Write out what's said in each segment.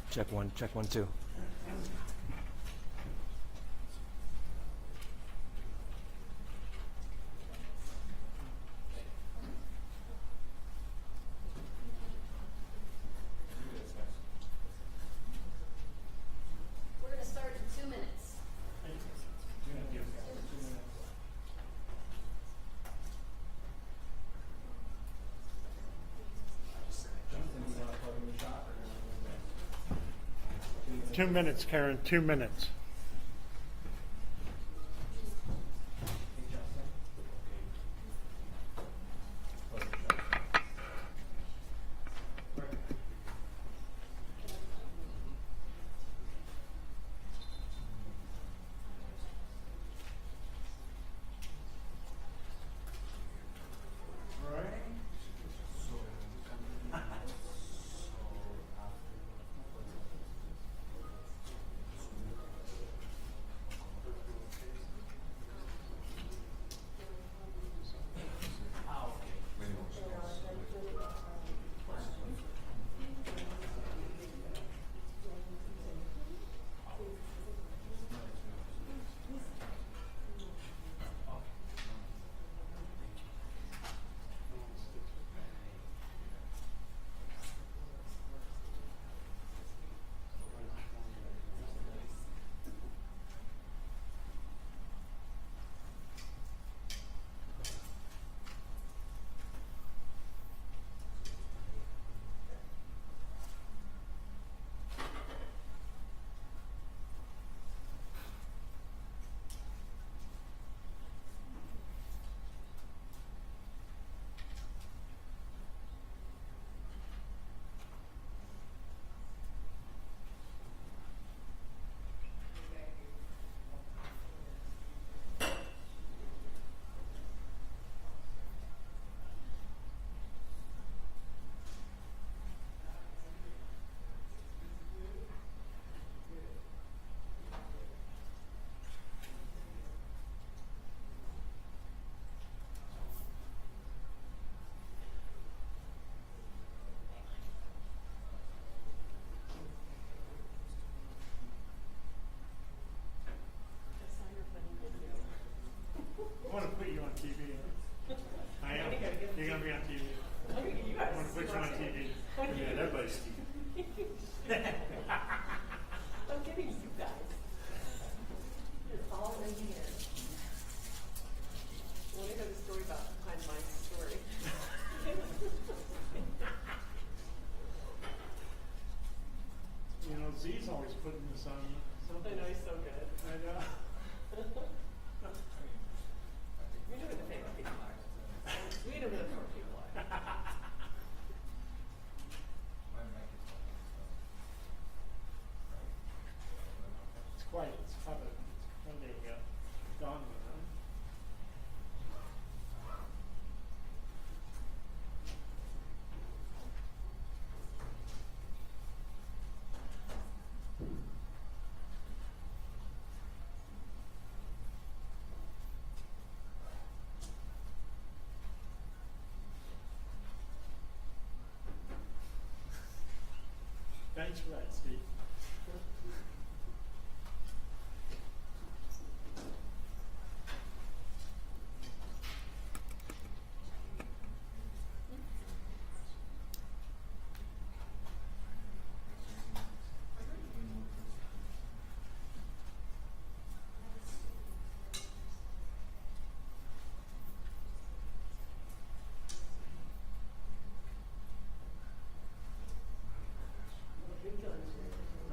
Check one, two. We're going to start in 2 minutes. Two minutes, Karen, 2 minutes. I want to put you on TV. I am. You're going to be on TV. I want to put you on TV. Yeah, everybody's TV. I'm kidding you guys. It's all in here. I want to hear the story about behind my story. You know, Z's always putting this on. I know he's so good. I know. We know who the famous people are. We know who the poor people are. It's quiet. It's covered. When they gone with them. Thanks for that, Steve.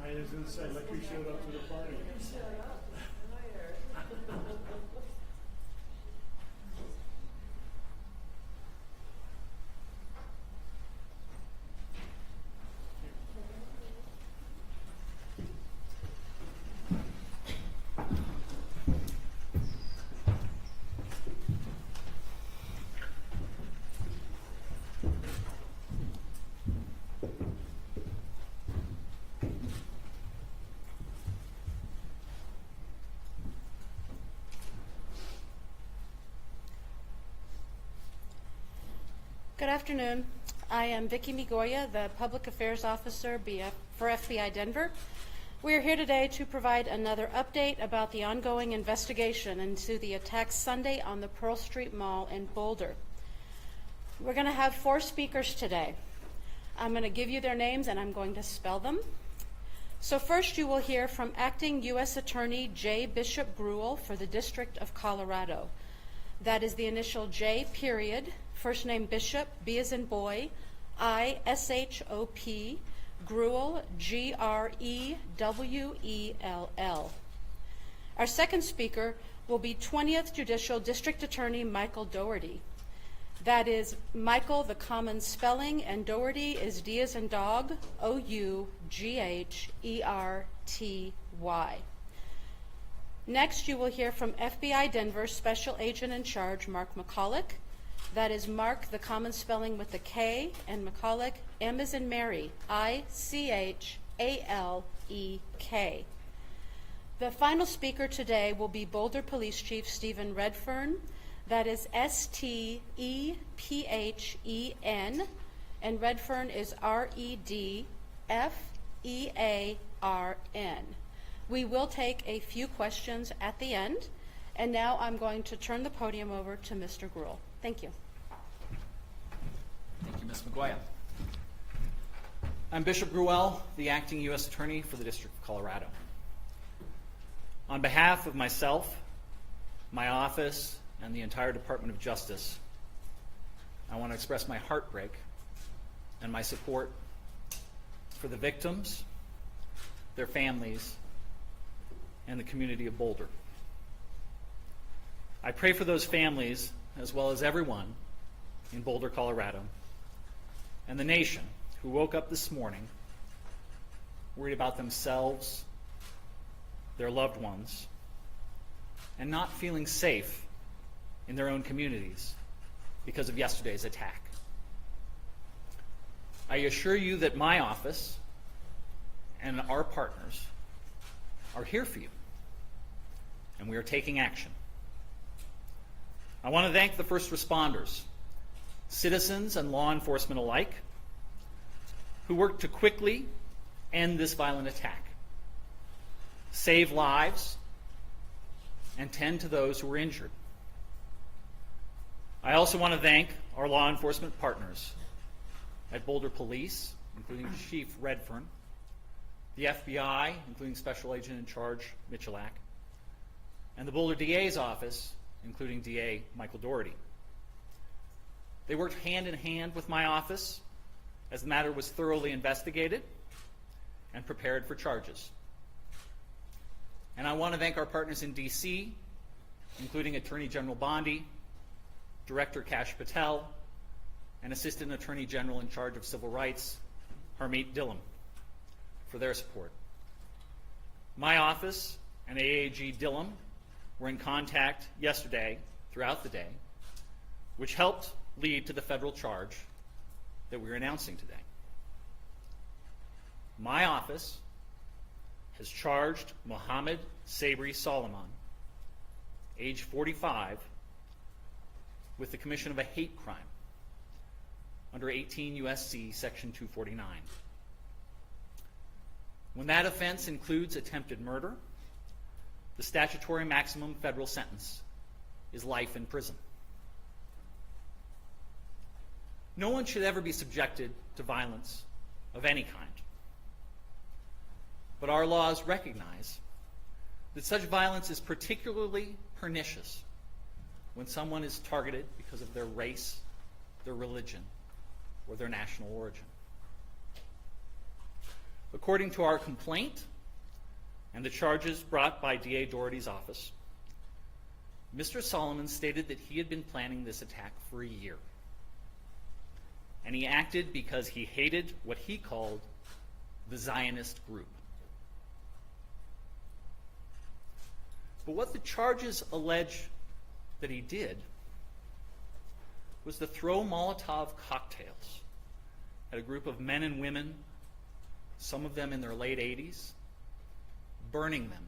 I was going to say, look who showed up to the party. Good afternoon. I am Vicki Migoya, the Public Affairs Officer for FBI Denver. We are here today to provide another update about the ongoing investigation into the attacks Sunday on the Pearl Street Mall in Boulder. We're going to have 4 speakers today. I'm going to give you their names and I'm going to spell them. So first you will hear from Acting U.S. Attorney J. Bishop Gruel for the District of Colorado. That is the initial J period, first name Bishop, B as in boy, I-S-H-O-P, Gruel, G-R-E-W-E-L-L. Our second speaker will be 20th Judicial District Attorney Michael Dougherty. That is Michael, the common spelling, and Dougherty is D as in dog, O-U-G-H-E-R-T-Y. Next, you will hear from FBI Denver Special Agent in Charge Mark McCulloch. That is Mark, the common spelling with the K, and McCulloch, M as in Mary, I-C-H-A-L-E-K. The final speaker today will be Boulder Police Chief Stephen Redfern. That is S-T-E-P-H-E-N, and Redfern is R-E-D-F-E-A-R-N. We will take a few questions at the end, and now I'm going to turn the podium over to Mr. Gruel. Thank you. Thank you, Ms. McGuire. I'm Bishop Gruel, the Acting U.S. Attorney for the District of Colorado. On behalf of myself, my office, and the entire Department of Justice, I want to express my heartbreak and my support for the victims, their families, and the community of Boulder. I pray for those families, as well as everyone in Boulder, Colorado, and the nation who woke up this morning worried about themselves, their loved ones, and not feeling safe in their own communities because of yesterday's attack. I assure you that my office and our partners are here for you, and we are taking action. I want to thank the first responders, citizens and law enforcement alike, who worked to quickly end this violent attack, save lives, and tend to those who were injured. I also want to thank our law enforcement partners at Boulder Police, including Chief Redfern, the FBI, including Special Agent in Charge Michalak, and the Boulder DA's office, including DA Michael Dougherty. They worked hand in hand with my office as the matter was thoroughly investigated and prepared for charges. And I want to thank our partners in D.C., including Attorney General Bondi, Director Kash Patel, and Assistant Attorney General in charge of Civil Rights, Harmeet Dhillon, for their support. My office and AAG Dhillon were in contact yesterday throughout the day, which helped lead to the federal charge that we're announcing today. My office has charged Mohammed Sabri Solomon, age 45, with the commission of a hate crime under 18 U.S.C. Section 249. When that offense includes attempted murder, the statutory maximum federal sentence is life in prison. No one should ever be subjected to violence of any kind. But our laws recognize that such violence is particularly pernicious when someone is targeted because of their race, their religion, or their national origin. According to our complaint and the charges brought by DA Dougherty's office, Mr. Solomon stated that he had been planning this attack for a year. And he acted because he hated what he called the Zionist group. But what the charges allege that he did was to throw Molotov cocktails at a group of men and women, some of them in their late 80s, burning them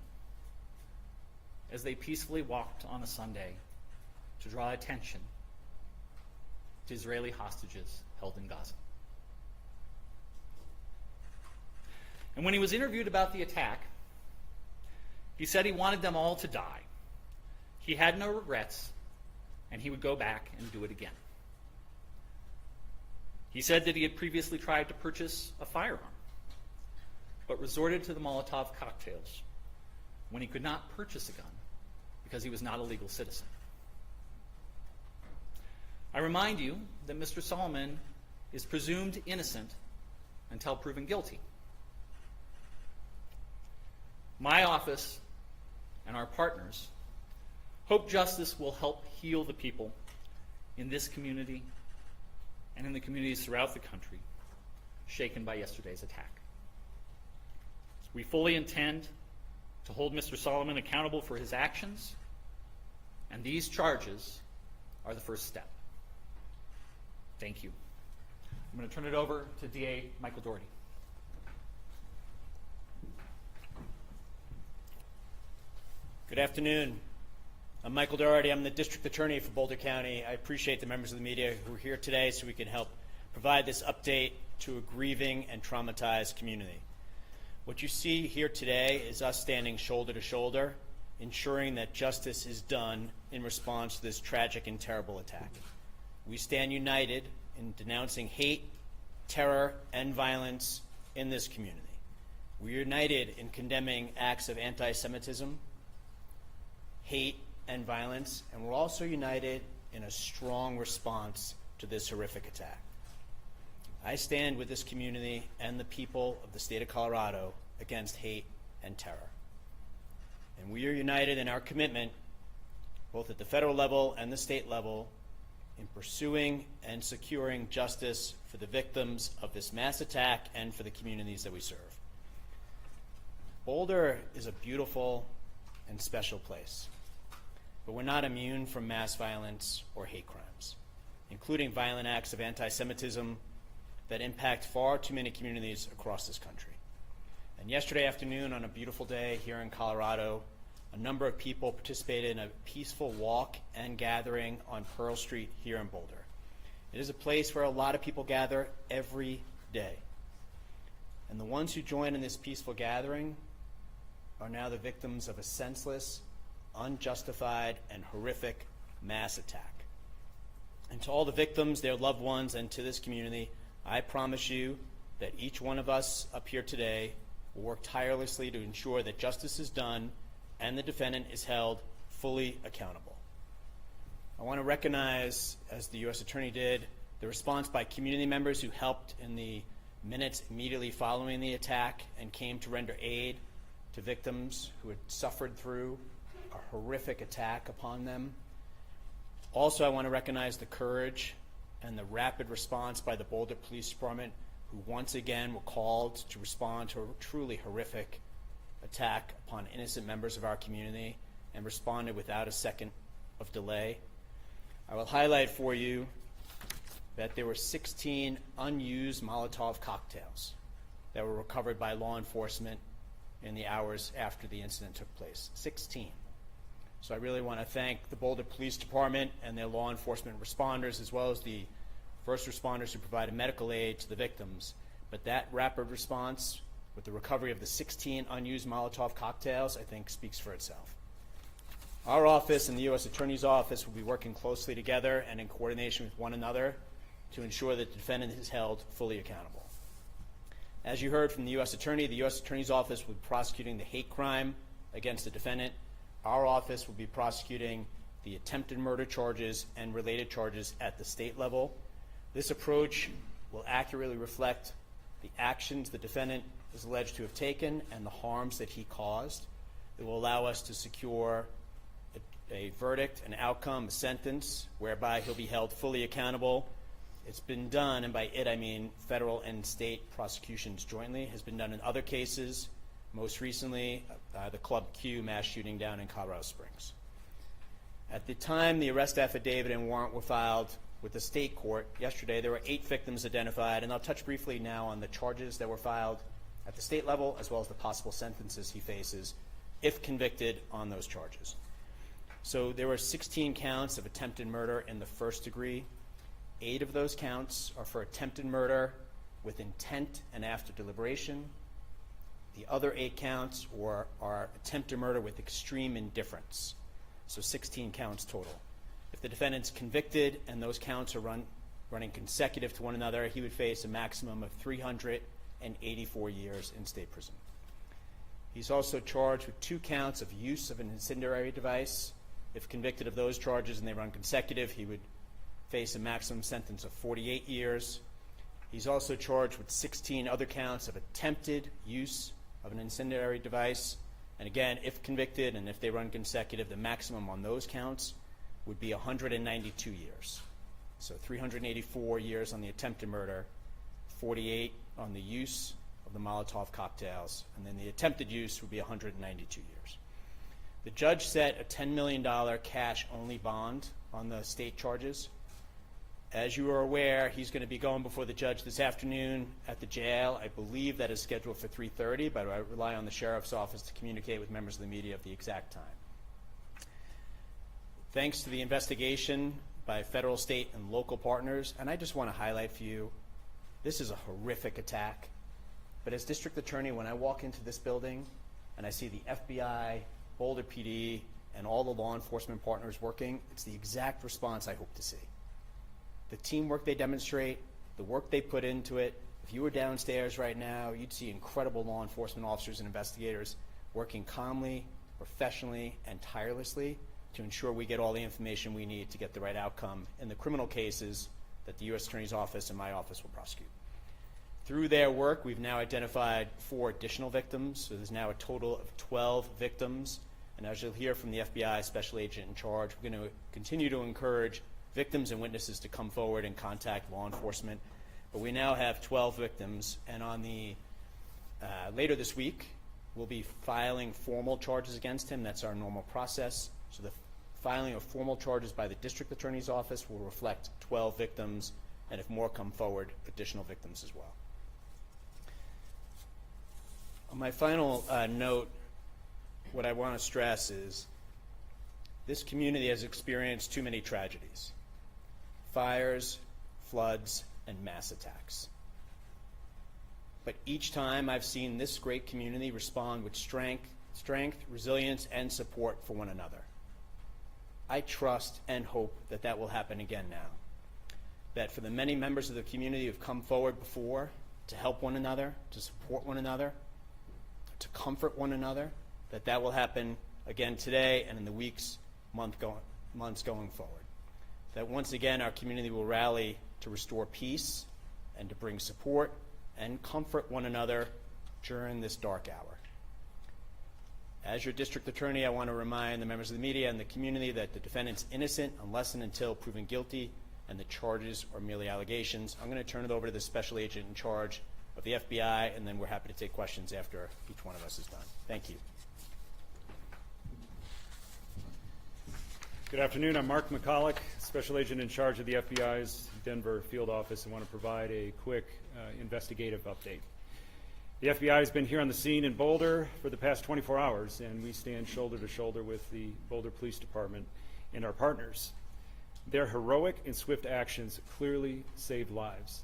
as they peacefully walked on a Sunday to draw attention to Israeli hostages held in Gaza. And when he was interviewed about the attack, he said he wanted them all to die. He had no regrets, and he would go back and do it again. He said that he had previously tried to purchase a firearm, but resorted to the Molotov cocktails when he could not purchase a gun because he was not a legal citizen. I remind you that Mr. Solomon is presumed innocent until proven guilty. My office and our partners hope justice will help heal the people in this community and in the communities throughout the country shaken by yesterday's attack. We fully intend to hold Mr. Solomon accountable for his actions, and these charges are the first step. Thank you. I'm going to turn it over to DA Michael Doherty. Good afternoon. I'm Michael Doherty. I'm the District Attorney for Boulder County. I appreciate the members of the media who are here today so we can help provide this update to a grieving and traumatized community. What you see here today is us standing shoulder to shoulder, ensuring that justice is done in response to this tragic and terrible attack. We stand united in denouncing hate, terror, and violence in this community. We're united in condemning acts of anti-Semitism, hate, and violence, and we're also united in a strong response to this horrific attack. I stand with this community and the people of the state of Colorado against hate and terror. And we are united in our commitment, both at the federal level and the state level, in pursuing and securing justice for the victims of this mass attack and for the communities that we serve. Boulder is a beautiful and special place, but we're not immune from mass violence or hate crimes, including violent acts of anti-Semitism that impact far too many communities across this country. And yesterday afternoon, on a beautiful day here in Colorado, a number of people participated in a peaceful walk and gathering on Pearl Street here in Boulder. It is a place where a lot of people gather every day. And the ones who join in this peaceful gathering are now the victims of a senseless, unjustified, and horrific mass attack. And to all the victims, their loved ones, and to this community, I promise you that each one of us up here today will work tirelessly to ensure that justice is done and the defendant is held fully accountable. I want to recognize, as the U.S. Attorney did, the response by community members who helped in the minutes immediately following the attack and came to render aid to victims who had suffered through a horrific attack upon them. Also, I want to recognize the courage and the rapid response by the Boulder Police Department, who once again were called to respond to a truly horrific attack upon innocent members of our community and responded without a second of delay. I will highlight for you that there were 16 unused Molotov cocktails that were recovered by law enforcement in the hours after the incident took place. 16. So I really want to thank the Boulder Police Department and their law enforcement responders, as well as the first responders who provided medical aid to the victims. But that rapid response with the recovery of the 16 unused Molotov cocktails, I think, speaks for itself. Our office and the U.S. Attorney's Office will be working closely together and in coordination with one another to ensure that the defendant is held fully accountable. As you heard from the U.S. Attorney, the U.S. Attorney's Office will be prosecuting the hate crime against the defendant. Our office will be prosecuting the attempted murder charges and related charges at the state level. This approach will accurately reflect the actions the defendant is alleged to have taken and the harms that he caused. It will allow us to secure a verdict, an outcome, a sentence, whereby he'll be held fully accountable. It's been done, and by it I mean federal and state prosecutions jointly, has been done in other cases, most recently the Club Q mass shooting down in Colorado Springs. At the time the arrest affidavit and warrant were filed with the state court yesterday, there were 8 victims identified, and I'll touch briefly now on the charges that were filed at the state level, as well as the possible sentences he faces if convicted on those charges. So there were 16 counts of attempted murder in the first degree, 8 of those counts are for attempted murder with intent and after deliberation. The other 8 counts are attempted murder with extreme indifference, so 16 counts total. If the defendant's convicted and those counts are running consecutive to one another, he would face a maximum of 384 years in state prison. He's also charged with 2 counts of use of an incendiary device. If convicted of those charges and they run consecutive, he would face a maximum sentence of 48 years. He's also charged with 16 other counts of attempted use of an incendiary device. And again, if convicted and if they run consecutive, the maximum on those counts would be 192 years. So 384 years on the attempted murder, 48 on the use of the Molotov cocktails, and then the attempted use would be 192 years. The judge set a $10 million cash-only bond on the state charges. As you are aware, he's going to be going before the judge this afternoon at the jail. I believe that is scheduled for 3:30, but I rely on the sheriff's office to communicate with members of the media of the exact time. Thanks to the investigation by federal, state, and local partners, and I just want to highlight for you, this is a horrific attack. But as district attorney, when I walk into this building and I see the FBI, Boulder PD, and all the law enforcement partners working, it's the exact response I hope to see. The teamwork they demonstrate, the work they put into it. If you were downstairs right now, you'd see incredible law enforcement officers and investigators working calmly, professionally, and tirelessly to ensure we get all the information we need to get the right outcome in the criminal cases that the U.S. Attorney's Office and my office will prosecute. Through their work, we've now identified 4 additional victims, so there's now a total of 12 victims. And as you'll hear from the FBI special agent in charge, we're going to continue to encourage victims and witnesses to come forward and contact law enforcement. But we now have 12 victims, and on the later this week, we'll be filing formal charges against him. That's our normal process. So the filing of formal charges by the district attorney's office will reflect 12 victims, and if more come forward, additional victims as well. On my final note, what I want to stress is this community has experienced too many tragedies: fires, floods, and mass attacks. But each time I've seen this great community respond with strength, resilience, and support for one another. I trust and hope that that will happen again now. That for the many members of the community who have come forward before to help one another, to support one another, to comfort one another, that will happen again today and in the weeks, months going forward. That once again our community will rally to restore peace and to bring support and comfort one another during this dark hour. As your district attorney, I want to remind the members of the media and the community that the defendant's innocent unless and until proven guilty, and the charges are merely allegations. I'm going to turn it over to the special agent in charge of the FBI, and then we're happy to take questions after each one of us is done. Thank you. Good afternoon. I'm Mark McCulloch, Special Agent in charge of the FBI's Denver field office, and want to provide a quick investigative update. The FBI has been here on the scene in Boulder for the past 24 hours, and we stand shoulder to shoulder with the Boulder Police Department and our partners. Their heroic and swift actions clearly saved lives.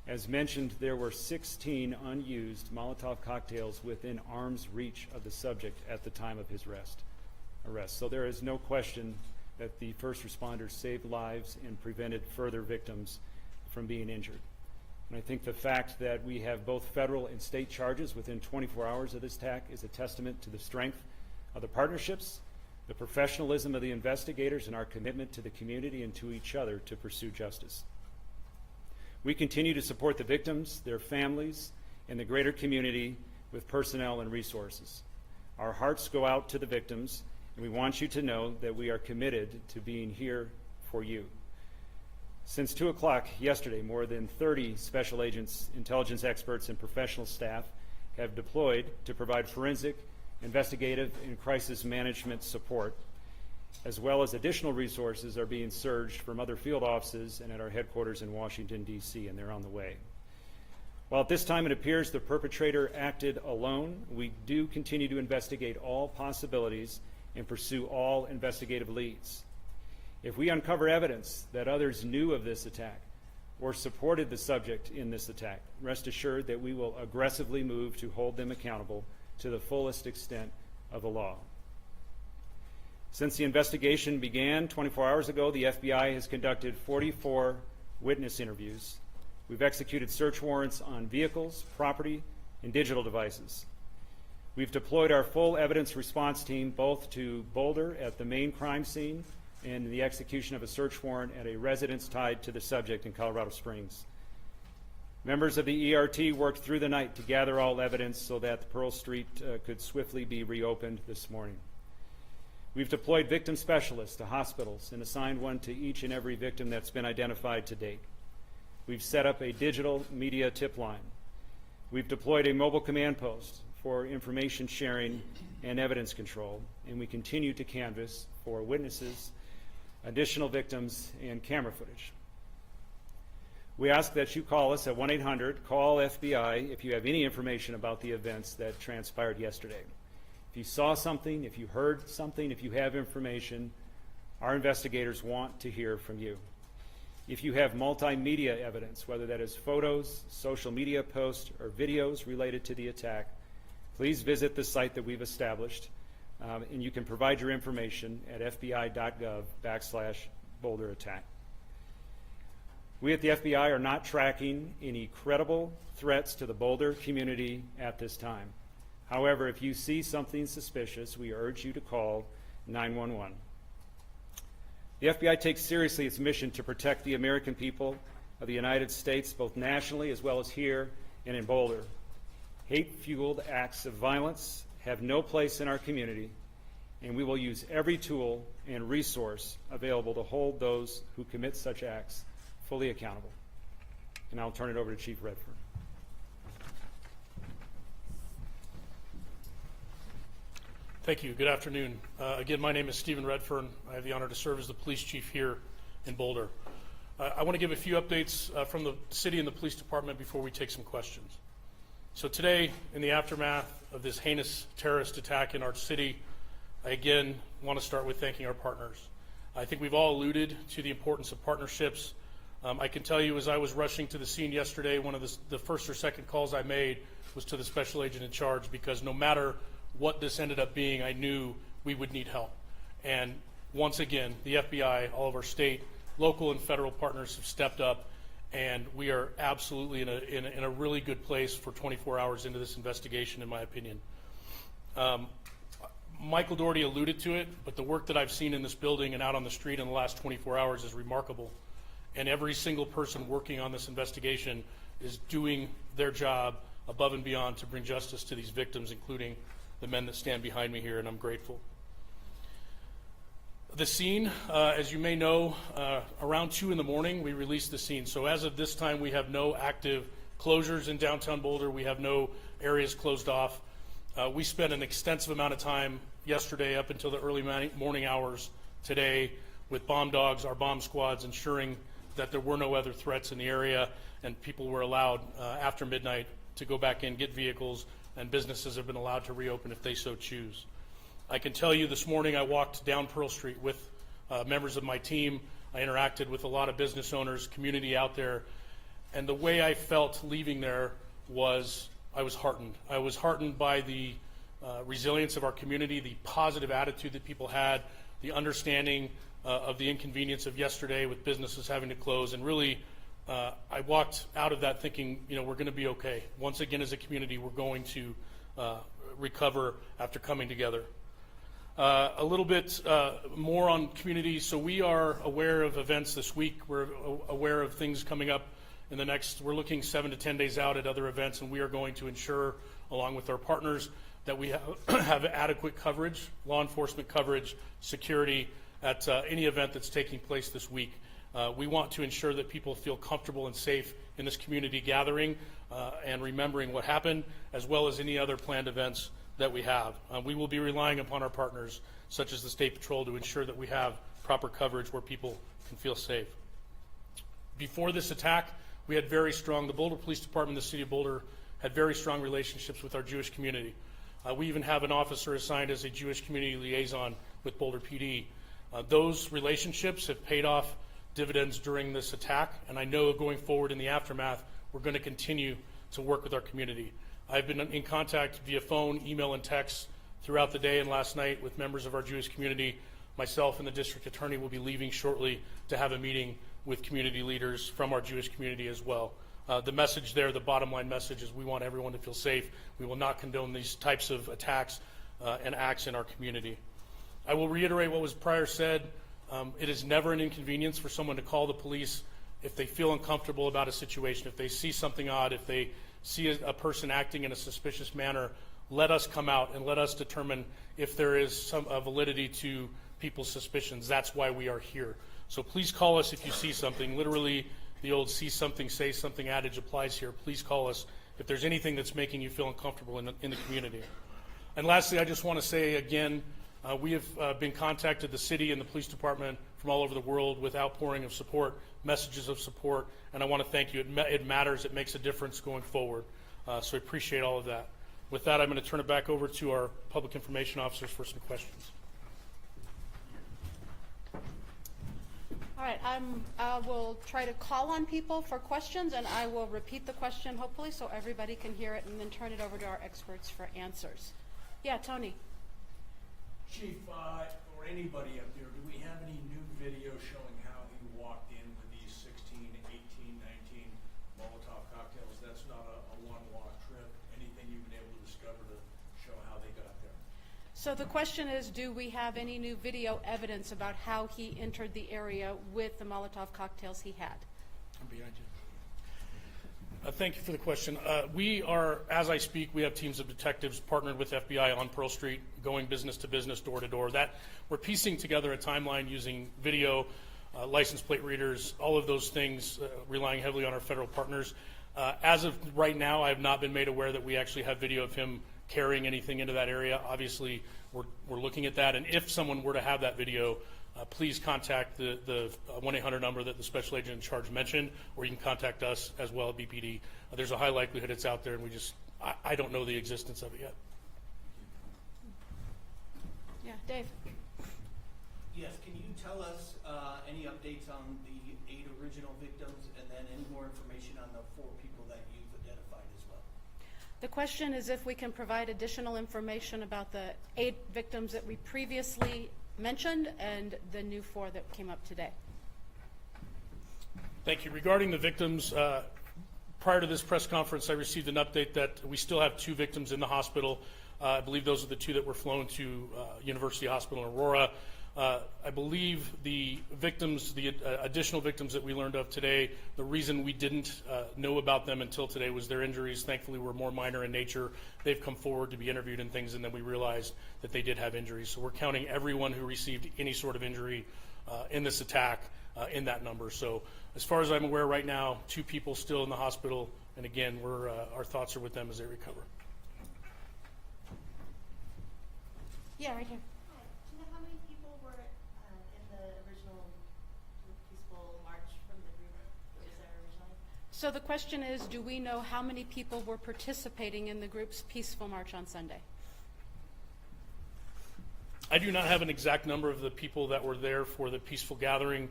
As mentioned, there were 16 unused Molotov cocktails within arm's reach of the subject at the time of his arrest. So there is no question that the first responders saved lives and prevented further victims from being injured. And I think the fact that we have both federal and state charges within 24 hours of this attack is a testament to the strength of the partnerships, the professionalism of the investigators, and our commitment to the community and to each other to pursue justice. We continue to support the victims, their families, and the greater community with personnel and resources. Our hearts go out to the victims, and we want you to know that we are committed to being here for you. Since 2 o'clock yesterday, more than 30 special agents, intelligence experts, and professional staff have deployed to provide forensic, investigative, and crisis management support, as well as additional resources are being surged from other field offices and at our headquarters in Washington, D.C., and they're on the way. While at this time it appears the perpetrator acted alone, we do continue to investigate all possibilities and pursue all investigative leads. If we uncover evidence that others knew of this attack, or supported the subject in this attack, rest assured that we will aggressively move to hold them accountable to the fullest extent of the law. Since the investigation began 24 hours ago, the FBI has conducted 44 witness interviews. We've executed search warrants on vehicles, property, and digital devices. We've deployed our full evidence response team both to Boulder at the main crime scene and the execution of a search warrant at a residence tied to the subject in Colorado Springs. Members of the ERT worked through the night to gather all evidence so that the Pearl Street could swiftly be reopened this morning. We've deployed victim specialists to hospitals and assigned one to each and every victim that's been identified to date. We've set up a digital media tip line. We've deployed a mobile command post for information sharing and evidence control, and we continue to canvass for witnesses, additional victims, and camera footage. We ask that you call us at 1-800-CALL-FBI if you have any information about the events that transpired yesterday. If you saw something, if you heard something, if you have information, our investigators want to hear from you. If you have multimedia evidence, whether that is photos, social media posts, or videos related to the attack, please visit the site that we've established, and you can provide your information at fbi.gov/Boulder attack. We at the FBI are not tracking any credible threats to the Boulder community at this time. However, if you see something suspicious, we urge you to call 911. The FBI takes seriously its mission to protect the American people of the United States, both nationally as well as here and in Boulder. Hate-fueled acts of violence have no place in our community, and we will use every tool and resource available to hold those who commit such acts fully accountable. And I'll turn it over to Chief Redfern. Thank you. Good afternoon. Again, my name is Stephen Redfern. I have the honor to serve as the police chief here in Boulder. I want to give a few updates from the city and the police department before we take some questions. So today, in the aftermath of this heinous terrorist attack in our city, I again want to start with thanking our partners. I think we've all alluded to the importance of partnerships. I can tell you, as I was rushing to the scene yesterday, one of the first or second calls I made was to the special agent in charge, because no matter what this ended up being, I knew we would need help. And once again, the FBI, all of our state, local, and federal partners have stepped up, and we are absolutely in a really good place for 24 hours into this investigation, in my opinion. Michael Doherty alluded to it, but the work that I've seen in this building and out on the street in the last 24 hours is remarkable. And every single person working on this investigation is doing their job above and beyond to bring justice to these victims, including the men that stand behind me here, and I'm grateful. The scene, as you may know, around 2 in the morning, we released the scene. So as of this time, we have no active closures in downtown Boulder. We have no areas closed off. We spent an extensive amount of time yesterday up until the early morning hours today with bomb dogs, our bomb squads, ensuring that there were no other threats in the area, and people were allowed after midnight to go back in, get vehicles, and businesses have been allowed to reopen if they so choose. I can tell you this morning I walked down Pearl Street with members of my team. I interacted with a lot of business owners, community out there, and the way I felt leaving there was I was heartened. I was heartened by the resilience of our community, the positive attitude that people had, the understanding of the inconvenience of yesterday with businesses having to close, and really I walked out of that thinking, we're going to be okay. Once again, as a community, we're going to recover after coming together. A little bit more on community. So we are aware of events this week. We're aware of things coming up in the next, we're looking 7 to 10 days out at other events, and we are going to ensure, along with our partners, that we have adequate coverage, law enforcement coverage, security at any event that's taking place this week. We want to ensure that people feel comfortable and safe in this community gathering and remembering what happened, as well as any other planned events that we have. We will be relying upon our partners, such as the State Patrol, to ensure that we have proper coverage where people can feel safe. Before this attack, we had the Boulder Police Department, the City of Boulder, had very strong relationships with our Jewish community. We even have an officer assigned as a Jewish community liaison with Boulder PD. Those relationships have paid off dividends during this attack, and I know going forward in the aftermath, we're going to continue to work with our community. I've been in contact via phone, email, and text throughout the day and last night with members of our Jewish community. Myself and the district attorney will be leaving shortly to have a meeting with community leaders from our Jewish community as well. The message there, the bottom line message, is we want everyone to feel safe. We will not condone these types of attacks and acts in our community. I will reiterate what was prior said. It is never an inconvenience for someone to call the police if they feel uncomfortable about a situation, if they see something odd, if they see a person acting in a suspicious manner. Let us come out and let us determine if there is some validity to people's suspicions. That's why we are here. So please call us if you see something. Literally, the old see something, say something adage applies here. Please call us if there's anything that's making you feel uncomfortable in the community. And lastly, I just want to say again, we have been contacted, the city and the police department from all over the world, with outpouring of support, messages of support, and I want to thank you. It matters. It makes a difference going forward. So I appreciate all of that. With that, I'm going to turn it back over to our public information officers for some questions. All right, I will try to call on people for questions, and I will repeat the question, hopefully, so everybody can hear it, and then turn it over to our experts for answers. Yeah, Tony. Chief, or anybody up there, do we have any new video showing how he walked in with these 16, 18, 19 Molotov cocktails? That's not a one-walk trip. Anything you've been able to discover to show how they got there? So the question is, do we have any new video evidence about how he entered the area with the Molotov cocktails he had? I'm behind you. Thank you for the question. We are, as I speak, we have teams of detectives partnered with FBI on Pearl Street, going business to business, door to door. That we're piecing together a timeline using video, license plate readers, all of those things, relying heavily on our federal partners. As of right now, I have not been made aware that we actually have video of him carrying anything into that area. Obviously, we're looking at that, and if someone were to have that video, please contact the 1-800 number that the special agent in charge mentioned, or you can contact us as well at BPD. There's a high likelihood it's out there, and I don't know the existence of it yet. Yeah, Dave. Yes, can you tell us any updates on the 8 original victims, and then any more information on the 4 people that you've identified as well? The question is if we can provide additional information about the 8 victims that we previously mentioned and the new 4 that came up today. Thank you. Regarding the victims, prior to this press conference, I received an update that we still have 2 victims in the hospital. I believe those are the 2 that were flown to University Hospital in Aurora. I believe the victims, the additional victims that we learned of today, the reason we didn't know about them until today was their injuries, thankfully, were more minor in nature. They've come forward to be interviewed and things, and then we realized that they did have injuries. So we're counting everyone who received any sort of injury in this attack in that number. So as far as I'm aware right now, 2 people still in the hospital, and again, our thoughts are with them as they recover. Yeah, right here. Hi, do you know how many people were in the original peaceful march from the group that was there originally? So the question is, do we know how many people were participating in the group's peaceful march on Sunday? I do not have an exact number of the people that were there for the peaceful gathering.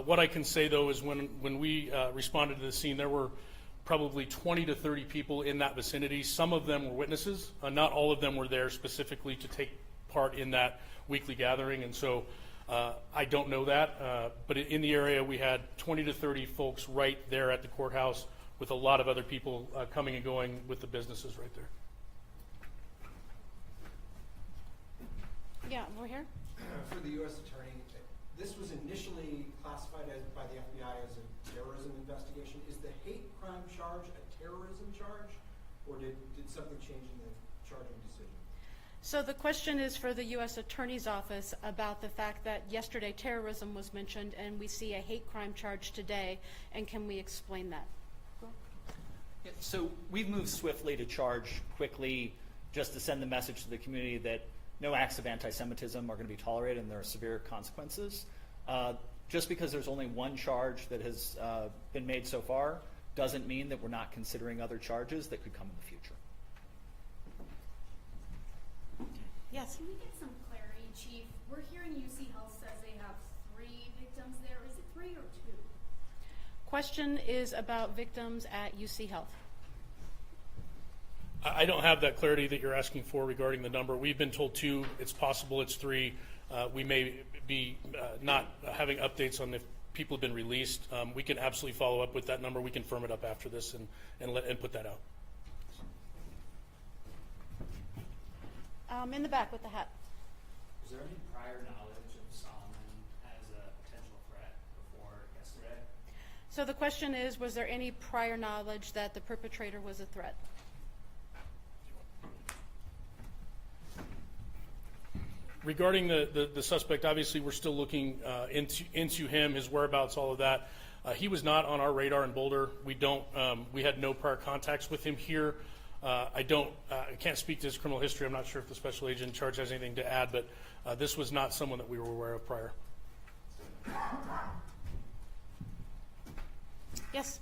What I can say, though, is when we responded to the scene, there were probably 20 to 30 people in that vicinity. Some of them were witnesses. Not all of them were there specifically to take part in that weekly gathering, and so I don't know that. But in the area, we had 20 to 30 folks right there at the courthouse, with a lot of other people coming and going with the businesses right there. Yeah, we're here. For the U.S. Attorney, this was initially classified by the FBI as a terrorism investigation. Is the hate crime charge a terrorism charge, or did something change in the charging decision? So the question is for the U.S. Attorney's Office about the fact that yesterday terrorism was mentioned and we see a hate crime charge today, and can we explain that? Yeah, so we've moved swiftly to charge quickly, just to send the message to the community that no acts of anti-Semitism are going to be tolerated and there are severe consequences. Just because there's only one charge that has been made so far doesn't mean that we're not considering other charges that could come in the future. Yes. Can we get some clarity, Chief? We're hearing UC Health says they have 3 victims there. Is it 3 or 2? question is about victims at UC Health. I don't have that clarity that you're asking for regarding the number. We've been told 2. It's possible it's 3. We may be not having updates on if people have been released. We can absolutely follow up with that number. We can firm it up after this and put that out. In the back with the hat. Was there any prior knowledge of Solomon as a potential threat before yesterday? So the question is, was there any prior knowledge that the perpetrator was a threat? Regarding the suspect, obviously we're still looking into him, his whereabouts, all of that. He was not on our radar in Boulder. We had no prior contacts with him here. I can't speak to his criminal history. I'm not sure if the special agent in charge has anything to add, but this was not someone that we were aware of prior. Yes.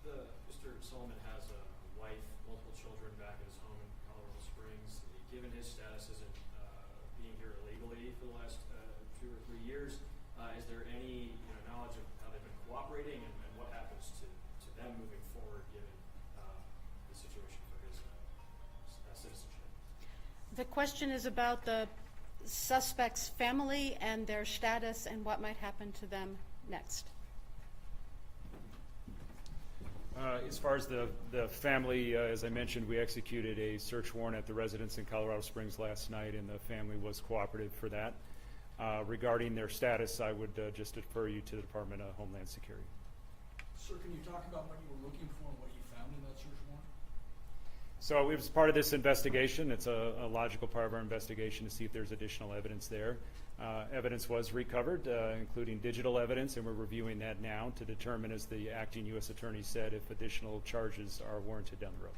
Mr. Solomon has a wife, multiple children back at his home in Colorado Springs. Given his status as being here illegally for the last 2 or 3 years, is there any knowledge of how they've been cooperating and what happens to them moving forward given the situation for his citizenship? The question is about the suspect's family and their status and what might happen to them next. As far as the family, as I mentioned, we executed a search warrant at the residence in Colorado Springs last night, and the family was cooperative for that. Regarding their status, I would just defer you to the Department of Homeland Security. Sir, can you talk about what you were looking for and what you found in that search warrant? So it was part of this investigation. It's a logical part of our investigation to see if there's additional evidence there. Evidence was recovered, including digital evidence, and we're reviewing that now to determine, as the acting U.S. Attorney said, if additional charges are warranted down the road.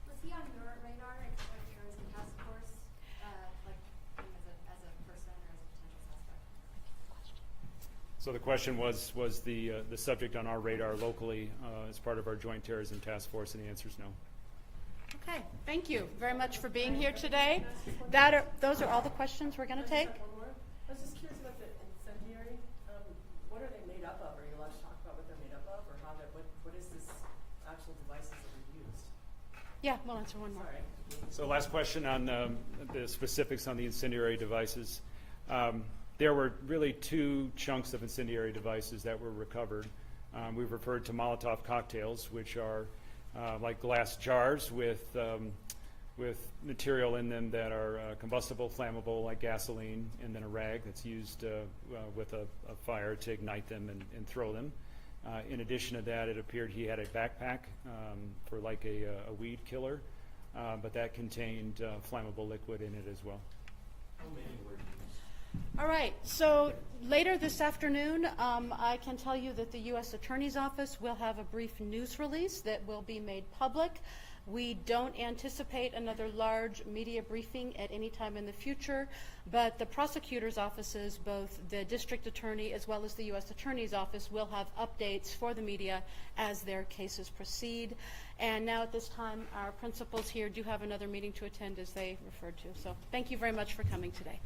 Was he on your radar as a terrorism task force, as a person or as a potential suspect? So the question was the subject on our radar locally as part of our Joint Terrorism Task Force, and the answer is no. Okay, thank you very much for being here today. Those are all the questions we're going to take. One more. I was just curious about the incendiary. What are they made up of? Are you allowed to talk about what they're made up of, or what is this actual devices that were used? Yeah, we'll answer one more. Sorry. So last question on the specifics on the incendiary devices. There were really 2 chunks of incendiary devices that were recovered. We've referred to Molotov cocktails, which are like glass jars with material in them that are combustible, flammable, like gasoline, and then a rag that's used with a fire to ignite them and throw them. In addition to that, it appeared he had a backpack for like a weed killer, but that contained flammable liquid in it as well. How many were used? All right, so later this afternoon, I can tell you that the U.S. Attorney's Office will have a brief news release that will be made public. We don't anticipate another large media briefing at any time in the future, but the prosecutor's offices, both the district attorney as well as the U.S. Attorney's Office, will have updates for the media as their cases proceed. And now at this time, our principals here do have another meeting to attend, as they referred to. So thank you very much for coming today.